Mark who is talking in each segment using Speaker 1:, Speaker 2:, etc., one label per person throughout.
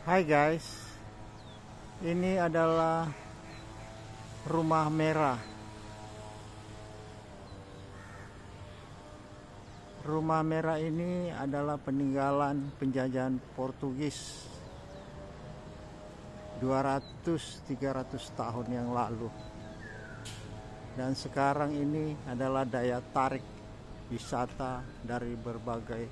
Speaker 1: Hai guys, ini adalah Rumah Merah. Rumah Merah ini adalah peninggalan penjajahan Portugis 200-300 tahun yang lalu. Dan sekarang ini adalah daya tarik wisata dari berbagai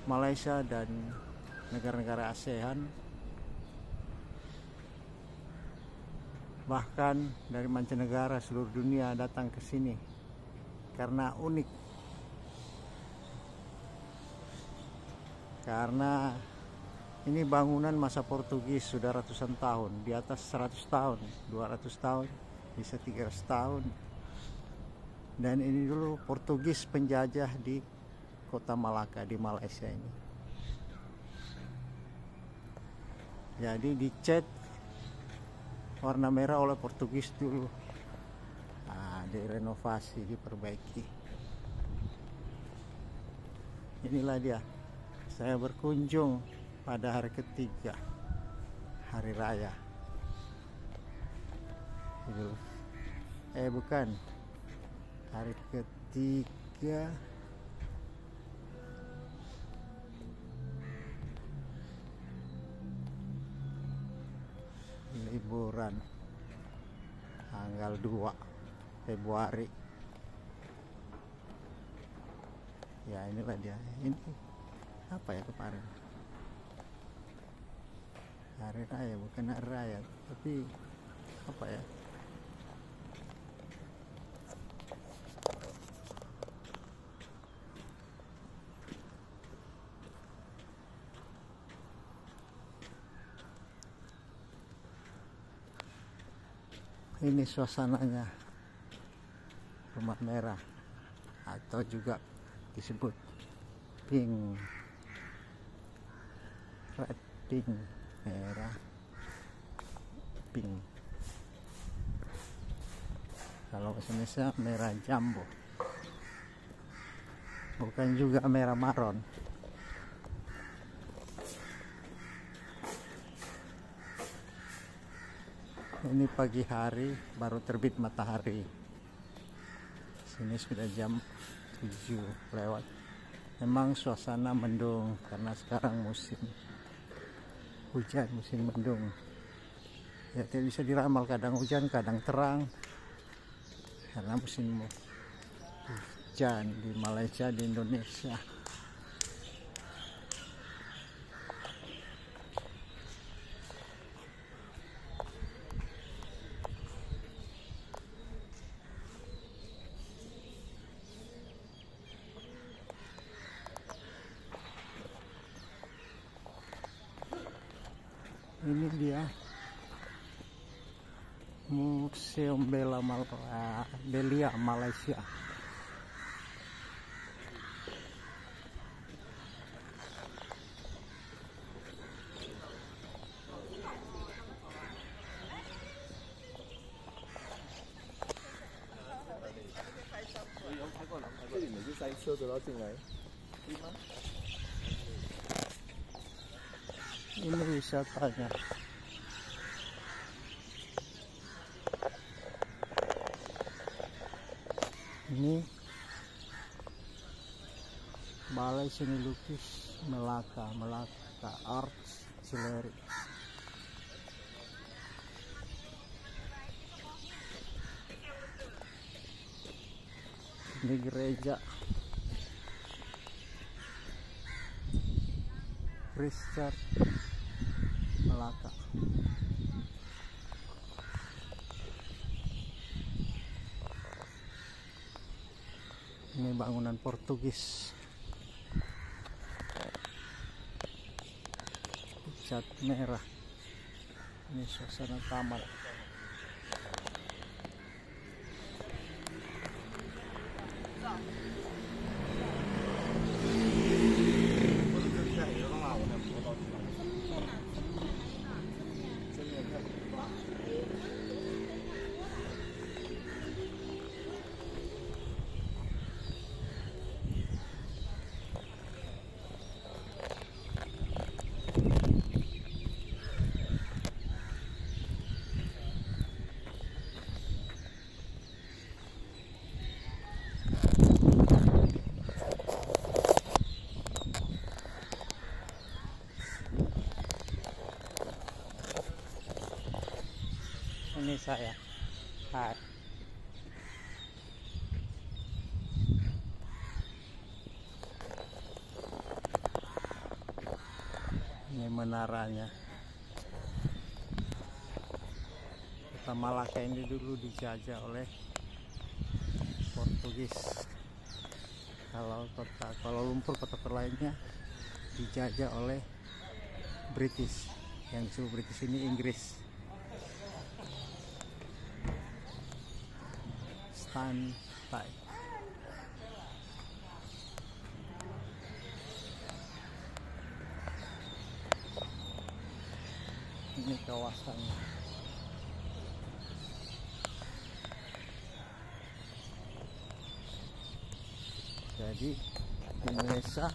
Speaker 1: Malaysia dan negara-negara ASEAN, bahkan dari mancanegara seluruh dunia datang ke sini karena unik, karena ini bangunan masa Portugis sudah ratusan tahun, di atas 100 tahun, 200 tahun, bisa 300 tahun. Dan ini dulu Portugis penjajah di kota Malaka di Malaysia ini. Jadi dicat warna merah oleh Portugis dulu. Nah, direnovasi, diperbaiki. Inilah dia. Saya berkunjung pada hari ketiga hari raya. Bukan. Hari ketiga liburan tanggal 2 Februari. Ya, inilah dia. Ini apa ya kemarin? Hari raya, bukan hari raya, tapi apa ya? Ini suasananya Rumah Merah, atau juga disebut pink, red, pink, merah, pink. Kalau bahasa Indonesia merah jambu, bukan juga merah maron. Ini pagi hari, baru terbit matahari. Sini sudah jam 7 lewat. Memang suasana mendung karena sekarang musim hujan, musim mendung. Ya, tidak bisa diramal, kadang hujan, kadang terang. Karena musim hujan di Malaysia, di Indonesia. Ini dia Museum Belia Malaysia. Ini wisatanya. Ini Balai Seni Lukis Melaka Arts Gallery. Ini gereja Christ Melaka. Ini bangunan Portugis, cat merah. Ini suasana taman. Ini saya. Hai. Ini menaranya. Kota Malaka ini dulu dijajah oleh Portugis. Kalau kota Kuala Lumpur, kota lainnya dijajah oleh British. Yang disebut British ini Inggris. Santai. Ini kawasannya. Jadi Indonesia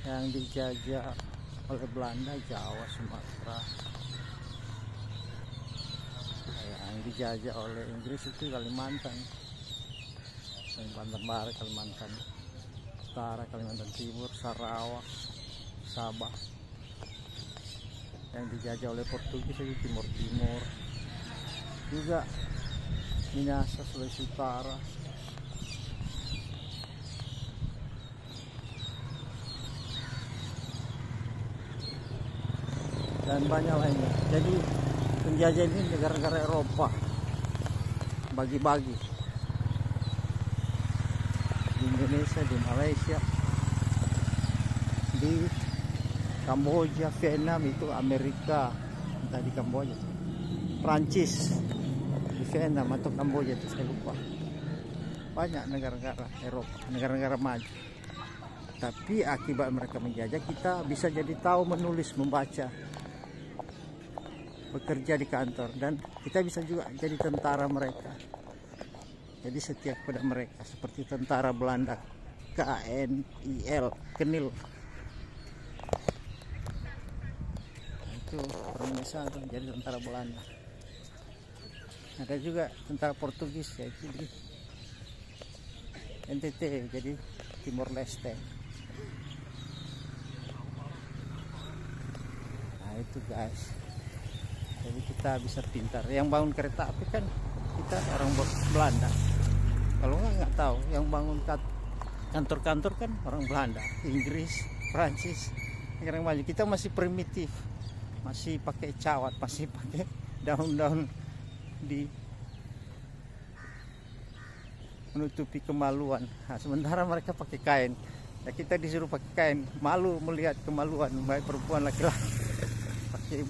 Speaker 1: yang dijajah oleh Belanda, Jawa, Sumatera. Yang dijajah oleh Inggris itu Kalimantan. Kalimantan Barat, Kalimantan Utara, Kalimantan Timur, Sarawak, Sabah. Yang dijajah oleh Portugis itu Timur Timur, juga Minahasa, Sulawesi Utara. Dan banyak lainnya. Jadi penjajah ini negara-negara Eropa bagi-bagi. Di Indonesia, di Malaysia, di Kamboja, Vietnam itu Amerika, entah di Kamboja, Prancis, di Vietnam atau Kamboja itu saya lupa. Banyak negara-negara Eropa, negara-negara maju. Tapi akibat mereka menjajah, kita bisa jadi tahu menulis, membaca, bekerja di kantor, dan kita bisa juga jadi tentara mereka. Jadi setia kepada mereka seperti tentara Belanda, KNIL, Kenil. Itu orang Indonesia jadi tentara Belanda. Ada juga tentara Portugis, yaitu di NTT, jadi Timor Leste. Nah itu guys. Jadi kita bisa pintar. Yang bangun kereta api kan kita orang Belanda. Kalau nggak tahu. Yang bangun kantor-kantor kan orang Belanda, Inggris, Prancis, negara maju. Kita masih primitif, masih pakai cawat, masih pakai daun-daun di menutupi kemaluan. Nah, sementara mereka pakai kain. Ya, kita disuruh pakai kain. Malu melihat kemaluan, baik perempuan laki-laki. Pakai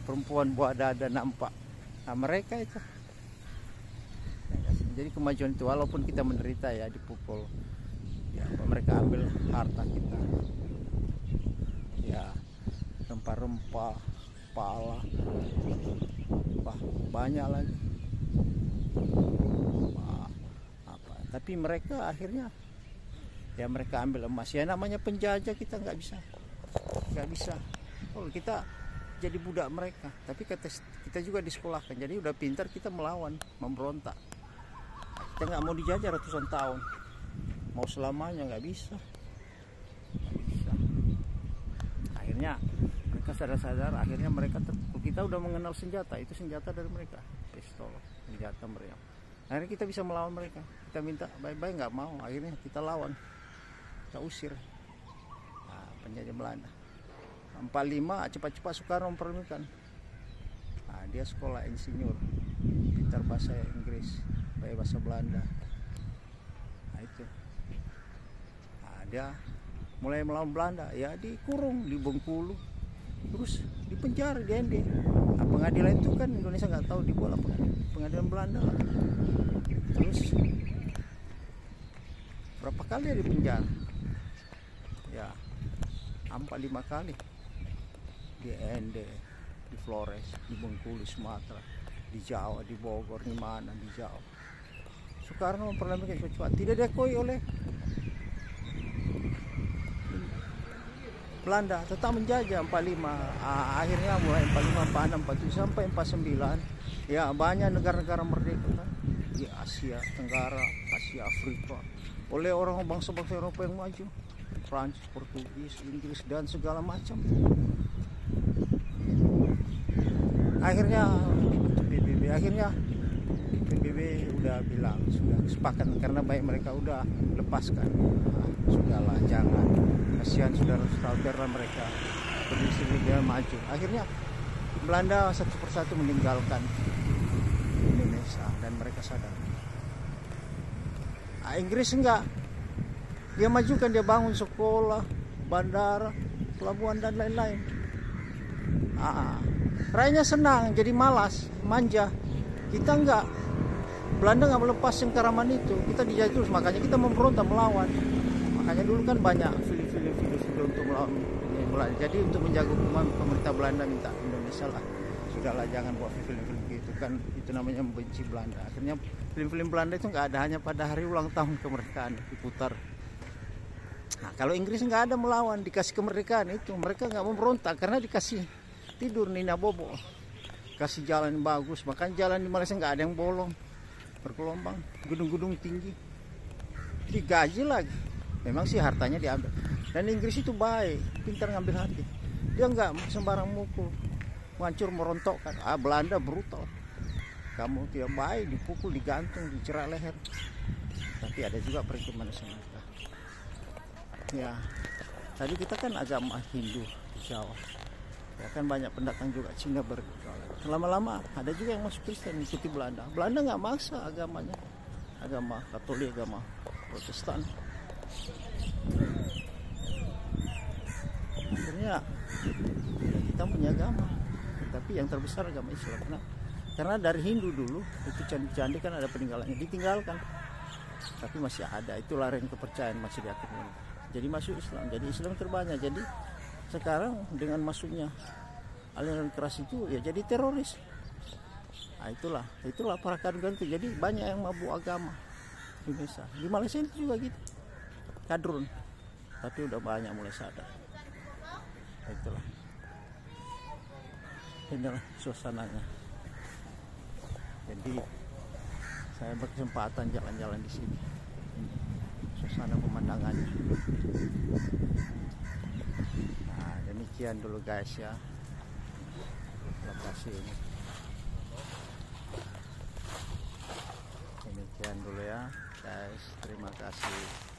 Speaker 1: perempuan buah dada nampak. Nah, mereka itu. Jadi kemajuan itu walaupun kita menderita ya, dipukul. Ya, mereka ambil harta kita. Ya, rempah-rempah, pala. Banyak lagi. Tapi mereka akhirnya ya mereka ambil emas. Ya namanya penjajah, kita nggak bisa. Oh, kita jadi budak mereka, tapi kita juga disekolahkan, jadi udah pintar kita melawan, memberontak. Kita nggak mau dijajah ratusan tahun, mau selamanya nggak bisa. Akhirnya mereka sadar-sadar, akhirnya mereka terpukul. Kita udah mengenal senjata, itu senjata dari mereka, pistol, senjata mereka. Akhirnya kita bisa melawan mereka. Kita minta baik-baik, nggak mau. Akhirnya kita lawan, kita usir. Nah, penjajah Belanda. 45 cepat-cepat Soekarno memperlukan. Nah, dia sekolah insinyur, pintar bahasa Inggris, baik bahasa Belanda. Nah itu. Nah, dia mulai melawan Belanda, ya dikurung di Bengkulu, terus dipenjara di ND. Nah, pengadilan itu kan Indonesia nggak tahu, dibawa pengadilan Belanda lah. Terus berapa kali dia dipenjara? Ya, 4-5 kali. Di ND, di Flores, di Bengkulu, Sumatera, di Jawa, di Bogor, di mana, di Jawa. Soekarno memperlambatkan kecuali tidak diakui oleh Belanda, tetap menjajah 45. Akhirnya mulai 45, 46, 47 sampai 49. Ya, banyak negara-negara merdeka kan di Asia Tenggara, Asia Afrika oleh orang bangsa-bangsa Eropa yang maju, Prancis, Portugis, Inggris dan segala macam. akhirnya dibentuk PBB. Akhirnya PBB udah bilang sudah sepakat karena baik mereka udah lepaskan. Nah, sudahlah, jangan, kasihan saudara-saudara mereka berdiri dia maju. Akhirnya Belanda satu persatu meninggalkan Indonesia dan mereka sadar. Nah, Inggris enggak, dia majukan, dia bangun sekolah, bandara, pelabuhan dan lain-lain. Rakyatnya senang, jadi malas, manja. Kita enggak. Belanda nggak melepas cengkeraman itu, kita dijajah terus, makanya kita memberontak melawan. Makanya dulu kan banyak video untuk melawan Belanda. Jadi untuk menjaga hukuman, pemerintah Belanda minta Indonesia lah, sudahlah jangan buat film-film gitu kan, itu namanya membenci Belanda. Akhirnya film-film Belanda itu nggak ada, hanya pada hari ulang tahun kemerdekaan diputar. Nah, kalau Inggris nggak ada melawan, dikasih kemerdekaan itu, mereka nggak memberontak karena dikasih tidur Nina Bobo, kasih jalan bagus, bahkan jalan di Malaysia nggak ada yang bolong, bergelombang, gedung-gedung tinggi, digaji lagi. Memang sih hartanya diambil. Dan Inggris itu baik, pintar ngambil hati. Dia nggak sembarang mukul, menghancur, merontokkan. Belanda brutal. Kamu tidak baik, dipukul, digantung, dicerak leher. Tapi ada juga kemanusiaan. Ya, tadi kita kan agama Hindu di Jawa. Ya kan banyak pendatang juga Cina bergabung. Lama-lama ada juga yang masuk Kristen mengikuti Belanda. Belanda nggak maksa agamanya, agama Katolik, agama Protestan. Akhirnya kita punya agama, tapi yang terbesar agama Islam. Karena dari Hindu dulu itu candi-candi kan ada peninggalannya, ditinggalkan, tapi masih ada. Itu larian kepercayaan masih diakui. Jadi masuk Islam, jadi Islam terbanyak. Jadi sekarang dengan masuknya aliran keras itu ya jadi teroris. Nah, itulah para kadrun itu. Jadi banyak yang mabuk agama di Indonesia. Di Malaysia itu juga gitu, kadrun. Tapi udah banyak mulai sadar. Itulah. Inilah suasananya. Jadi saya berkesempatan jalan-jalan di sini. Suasana pemandangannya. Nah, demikian dulu guys ya, lokasi ini. Demikian dulu ya guys, terima kasih.